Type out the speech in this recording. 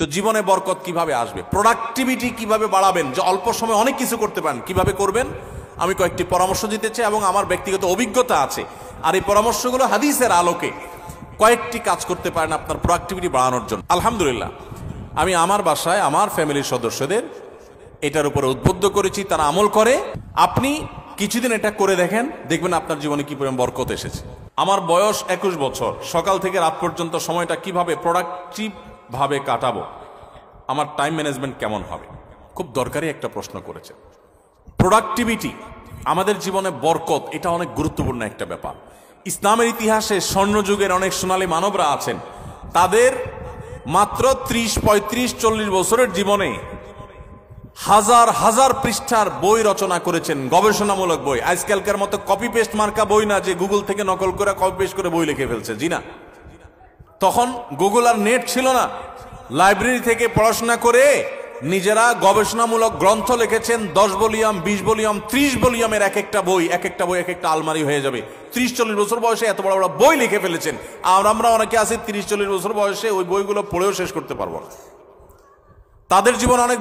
তো জীবনে বরকত কিভাবে আসবে, প্রোডাক্টিভিটি কিভাবে বাড়াবেন, যে অল্প সময় অনেক কিছু করতে পারেন, কিভাবে করবেন আমি কয়েকটি পরামর্শ দিতে চাই এবং আমার ব্যক্তিগত অভিজ্ঞতা আছে। আর এই পরামর্শগুলো হাদিসের আলোকে কয়েকটি কাজ করতে পারেন আপনার প্রোডাক্টিভিটি বাড়ানোর জন্য। আলহামদুলিল্লাহ, আমি আমার বাসায় আমার ফ্যামিলির সদস্যদের এটার উপরে উদ্বুদ্ধ করেছি, তারা আমল করে। আপনি কিছুদিন এটা করে দেখেন, দেখবেন আপনার জীবনে কি পরিমাণ বরকত এসেছে। আমার বয়স 21 বছর, সকাল থেকে রাত পর্যন্ত সময়টা কিভাবে প্রোডাক্টিভ ভাবে কাটাবো, আমার টাইম ম্যানেজমেন্ট কেমন হবে, খুব দরকারি একটা প্রশ্ন করেছে। প্রোডাক্টিভিটি আমাদের জীবনে বরকত, এটা অনেক গুরুত্বপূর্ণ একটা ব্যাপার। ইসলামের ইতিহাসে স্বর্ণযুগের অনেক সোনালী মানবরা আছেন, তাদের মাত্র 30, 35, 40 বছরের জীবনে হাজার হাজার পৃষ্ঠার বই রচনা করেছেন, গবেষণামূলক বই। আজকালকার মতো কপি পেস্ট মার্কা বই না, যে গুগল থেকে নকল করে কপি পেস্ট করে বই লিখে ফেলছে, জি না। তখন গুগল আর নেট ছিল না, লাইব্রেরি থেকে পড়াশোনা করে নিজেরা গবেষণামূলক গ্রন্থ লিখেছেন। 10 ভলিউম, 20 ভলিউম, 30 ভলিউমের এক একটা বই, এক একটা আলমারি হয়ে যাবে। 30-40 বছর বয়সে এত বড় বড় বই লিখে ফেলেছেন। আর আমরা অনেকে আছি 30-40 বছর বয়সে ওই বইগুলো পড়েও শেষ করতে পারবো না। তাদের জীবন অনেক